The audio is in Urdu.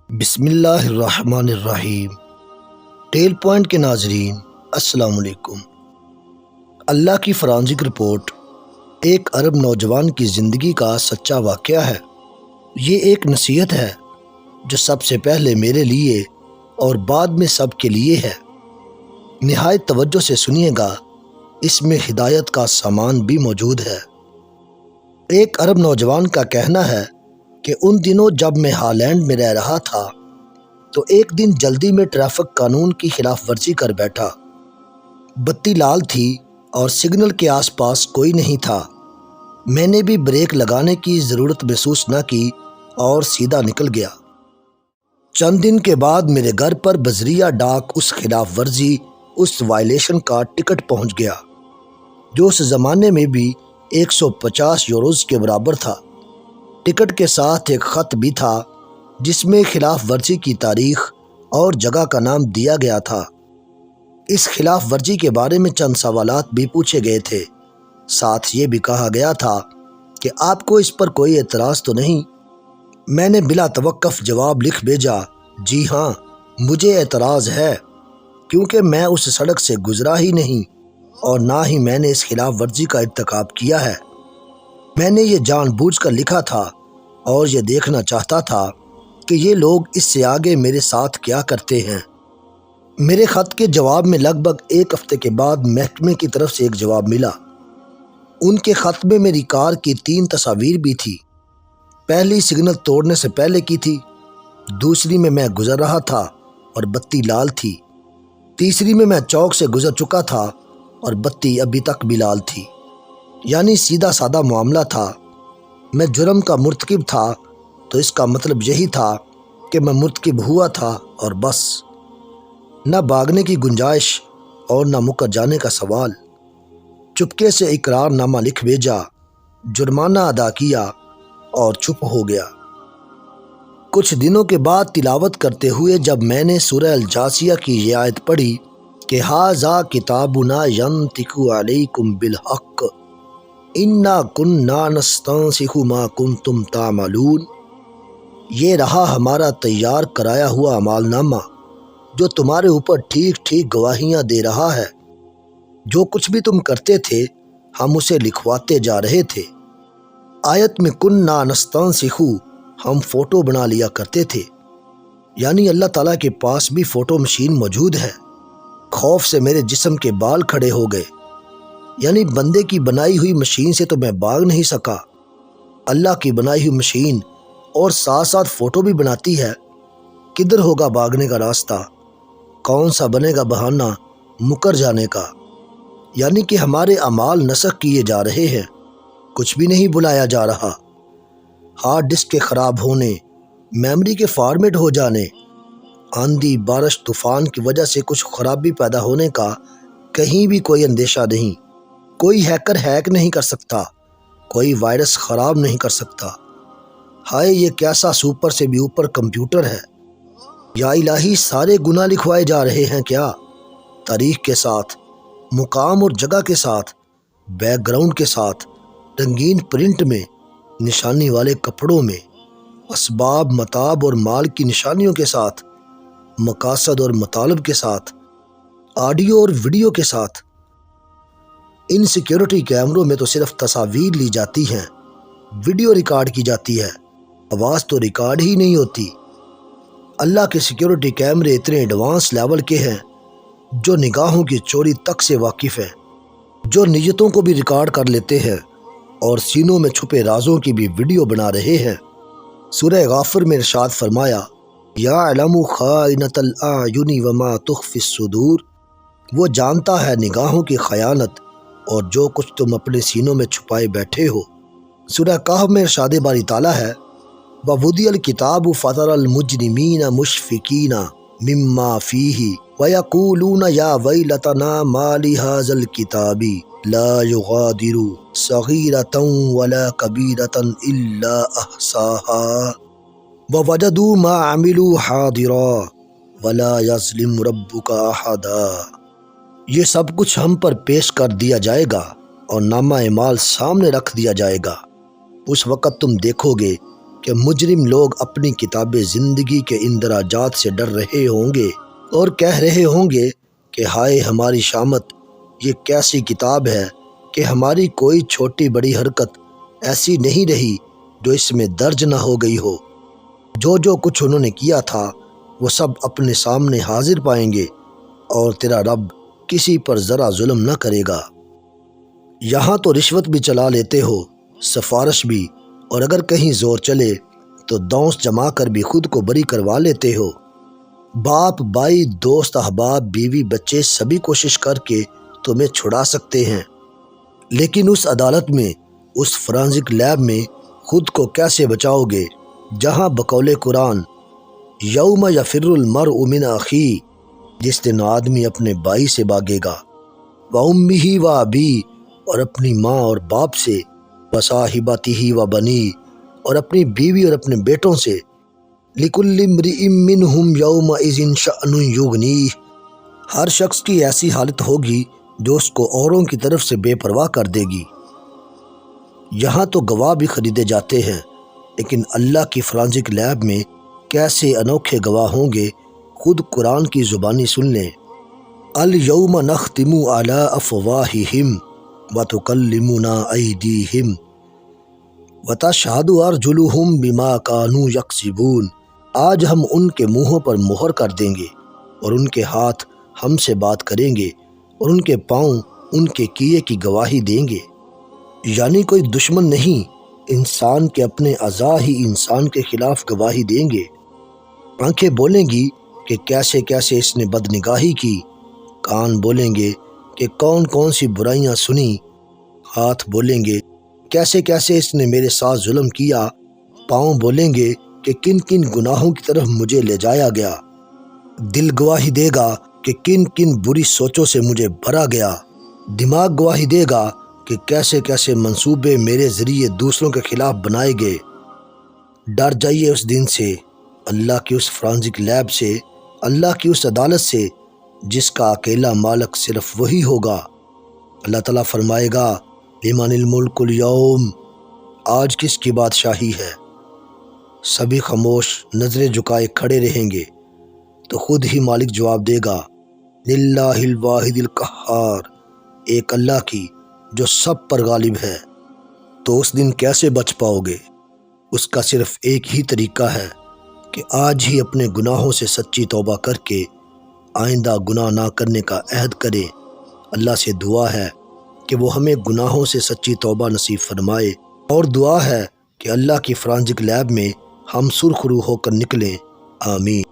بسم اللہ الرحمن الرحیم۔ ٹیل پوائنٹ کے ناظرین السلام علیکم۔ اللہ کی فرانزک رپورٹ ایک عرب نوجوان کی زندگی کا سچا واقعہ ہے۔ یہ ایک نصیحت ہے جو سب سے پہلے میرے لیے اور بعد میں سب کے لیے ہے۔ نہایت توجہ سے سنیے گا، اس میں ہدایت کا سامان بھی موجود ہے۔ ایک عرب نوجوان کا کہنا ہے کہ ان دنوں جب میں ہالینڈ میں رہ رہا تھا تو ایک دن جلدی میں ٹریفک قانون کی خلاف ورزی کر بیٹھا۔ بتی لال تھی اور سگنل کے آس پاس کوئی نہیں تھا۔ میں نے بھی بریک لگانے کی ضرورت محسوس نہ کی اور سیدھا نکل گیا۔ چند دن کے بعد میرے گھر پر بذریعہ ڈاک اس خلاف ورزی، اس وائلیشن کا ٹکٹ پہنچ گیا، جو اس زمانے میں بھی 150 یوروز کے برابر تھا۔ ٹکٹ کے ساتھ ایک خط بھی تھا جس میں خلاف ورزی کی تاریخ اور جگہ کا نام دیا گیا تھا۔ اس خلاف ورزی کے بارے میں چند سوالات بھی پوچھے گئے تھے۔ ساتھ یہ بھی کہا گیا تھا کہ آپ کو اس پر کوئی اعتراض تو نہیں؟ میں نے بلا توقف جواب لکھ بھیجا، جی ہاں مجھے اعتراض ہے، کیونکہ میں اس سڑک سے گزرا ہی نہیں اور نہ ہی میں نے اس خلاف ورزی کا ارتکاب کیا ہے۔ میں نے یہ جان بوجھ کر لکھا تھا اور یہ دیکھنا چاہتا تھا کہ یہ لوگ اس سے آگے میرے ساتھ کیا کرتے ہیں۔ میرے خط کے جواب میں لگ بھگ ایک ہفتے کے بعد محکمے کی طرف سے ایک جواب ملا۔ ان کے خط میں میری کار کی 3 تصاویر بھی تھی۔ پہلی سگنل توڑنے سے پہلے کی تھی، دوسری میں گزر رہا تھا اور بتی لال تھی، تیسری میں چوک سے گزر چکا تھا اور بتی ابھی تک بھی لال تھی۔ یعنی سیدھا سادہ معاملہ تھا۔ میں جرم کا مرتکب تھا تو اس کا مطلب یہی تھا کہ میں مرتکب ہوا تھا اور بس۔ نہ بھاگنے کی گنجائش اور نہ مکر جانے کا سوال۔ چپکے سے اقرار نامہ لکھ بھیجا، جرمانہ ادا کیا اور چپ ہو گیا۔ کچھ دنوں کے بعد تلاوت کرتے ہوئے جب میں نے سورہ الجاثیہ کی یہ آیت پڑھی کہ ھذا کتابنا ینطق علیکم بالحق انا کنا نستنسخ ما کنتم تعملون، یہ رہا ہمارا تیار کرایا ہوا اعمال نامہ جو تمہارے اوپر ٹھیک ٹھیک گواہیاں دے رہا ہے۔ جو کچھ بھی تم کرتے تھے ہم اسے لکھواتے جا رہے تھے۔ آیت میں کنا نستنسخ، ہم فوٹو بنا لیا کرتے تھے، یعنی اللہ تعالیٰ کے پاس بھی فوٹو مشین موجود ہے۔ خوف سے میرے جسم کے بال کھڑے ہو گئے، یعنی بندے کی بنائی ہوئی مشین سے تو میں بھاگ نہیں سکا، اللہ کی بنائی ہوئی مشین اور ساتھ ساتھ فوٹو بھی بناتی ہے، کدھر ہوگا بھاگنے کا راستہ؟ کون سا بنے گا بہانہ مکر جانے کا؟ یعنی کہ ہمارے اعمال نسخ کیے جا رہے ہیں، کچھ بھی نہیں بلایا جا رہا۔ ہارڈ ڈسک کے خراب ہونے، میموری کے فارمیٹ ہو جانے، آندھی بارش طوفان کی وجہ سے کچھ خرابی پیدا ہونے کا کہیں بھی کوئی اندیشہ نہیں۔ کوئی ہیکر ہیک نہیں کر سکتا، کوئی وائرس خراب نہیں کر سکتا۔ ہائے یہ کیسا سپر سے بھی اوپر کمپیوٹر ہے۔ یا الہی، سارے گناہ لکھوائے جا رہے ہیں کیا؟ تاریخ کے ساتھ، مقام اور جگہ کے ساتھ، بیک گراؤنڈ کے ساتھ، رنگین پرنٹ میں، نشانی والے کپڑوں میں، اسباب متاع اور مال کی نشانیوں کے ساتھ، مقاصد اور مطالب کے ساتھ، آڈیو اور ویڈیو کے ساتھ۔ ان سیکیورٹی کیمروں میں تو صرف تصاویر لی جاتی ہیں، ویڈیو ریکارڈ کی جاتی ہے، آواز تو ریکارڈ ہی نہیں ہوتی۔ اللہ کے سیکیورٹی کیمرے اتنے ایڈوانس لیول کے ہیں جو نگاہوں کی چوری تک سے واقف ہیں، جو نیتوں کو بھی ریکارڈ کر لیتے ہیں اور سینوں میں چھپے رازوں کی بھی ویڈیو بنا رہے ہیں۔ سورہ غافر میں ارشاد فرمایا، یعلم خائنۃ الاعین وما تخفی الصدور، وہ جانتا ہے نگاہوں کی خیانت اور جو کچھ تم اپنے سینوں میں چھپائے بیٹھے ہو۔ سورہ کہف میں ارشاد باری تعالیٰ ہے، وَوُضِعَ الْكِتَابُ فَتَرَى الْمُجْرِمِينَ مُشْفِقِينَ مِمَّا فِيهِ وَيَقُولُونَ يَا وَيْلَتَنَا مَا لِهَذَا الْكِتَابِ لَا يُغَادِرُ صَغِيرَةً وَلَا كَبِيرَةً إِلَّا أَحْصَاهَا وَوَجَدُوا مَا عَمِلُوا حَاضِرًا وَلَا يَظْلِمُ رَبُّكَ أَحَدًا، یہ سب کچھ ہم پر پیش کر دیا جائے گا اور نامہ اعمال سامنے رکھ دیا جائے گا۔ اس وقت تم دیکھو گے کہ مجرم لوگ اپنی کتاب زندگی کے اندراجات سے ڈر رہے ہوں گے اور کہہ رہے ہوں گے کہ ہائے ہماری شامت، یہ کیسی کتاب ہے کہ ہماری کوئی چھوٹی بڑی حرکت ایسی نہیں رہی جو اس میں درج نہ ہو گئی ہو۔ جو کچھ انہوں نے کیا تھا وہ سب اپنے سامنے حاضر پائیں گے، اور تیرا رب کسی پر ذرا ظلم نہ کرے گا۔ یہاں تو رشوت بھی چلا لیتے ہو، سفارش بھی، اور اگر کہیں زور چلے تو دونس جما کر بھی خود کو بری کروا لیتے ہو۔ باپ، بھائی، دوست، احباب، بیوی، بچے سبھی کوشش کر کے تمہیں چھڑا سکتے ہیں، لیکن اس عدالت میں، اس فرانزک لیب میں خود کو کیسے بچاؤ گے جہاں بقول قرآن یوم یفر المرء من اخیہ، جس دن آدمی اپنے بھائی سے بھاگے گا، وامہ وابی، اور اپنی ماں اور باپ سے، وصاحبتہ وبنی، اور اپنی بیوی اور اپنے بیٹوں سے، لکل امرئ منہم یومئذ شأن یغنیہ، ہر شخص کی ایسی حالت ہوگی جو اس کو اوروں کی طرف سے بے پرواہ کر دے گی۔ یہاں تو گواہ بھی خریدے جاتے ہیں، لیکن اللہ کی فرانزک لیب میں کیسے انوکھے گواہ ہوں گے، خود قرآن کی زبانی سن لیں۔ الیوم نختم علی افواہہم وتکلمنا ایدیہم وتشہد ارجلہم بما کانوا یکسبون، آج ہم ان کے منہوں پر مہر کر دیں گے اور ان کے ہاتھ ہم سے بات کریں گے اور ان کے پاؤں ان کے کیے کی گواہی دیں گے۔ یعنی کوئی دشمن نہیں، انسان کے اپنے اعضاء ہی انسان کے خلاف گواہی دیں گے۔ آنکھیں بولیں گی کہ کیسے کیسے اس نے بدنگاہی کی، کان بولیں گے کہ کون کون سی برائیاں سنی، ہاتھ بولیں گے کیسے کیسے اس نے میرے ساتھ ظلم کیا، پاؤں بولیں گے کہ کن کن گناہوں کی طرف مجھے لے جایا گیا، دل گواہی دے گا کہ کن کن بری سوچوں سے مجھے بھرا گیا، دماغ گواہی دے گا کہ کیسے کیسے منصوبے میرے ذریعے دوسروں کے خلاف بنائے گئے۔ ڈر جائیے اس دن سے، اللہ کی اس فرانزک لیب سے، اللہ کی اس عدالت سے جس کا اکیلا مالک صرف وہی ہوگا۔ اللہ تعالیٰ فرمائے گا لمن الملک اليوم، آج کس کی بادشاہی ہے؟ سبھی خاموش نظریں جھکائے کھڑے رہیں گے، تو خود ہی مالک جواب دے گا للہ الواحد القہار، ایک اللہ کی جو سب پر غالب ہے۔ تو اس دن کیسے بچ پاؤ گے؟ اس کا صرف ایک ہی طریقہ ہے کہ آج ہی اپنے گناہوں سے سچی توبہ کر کے آئندہ گناہ نہ کرنے کا عہد کریں۔ اللہ سے دعا ہے کہ وہ ہمیں گناہوں سے سچی توبہ نصیب فرمائے، اور دعا ہے کہ اللہ کی فرانزک لیب میں ہم سرخرو ہو کر نکلیں۔ آمین۔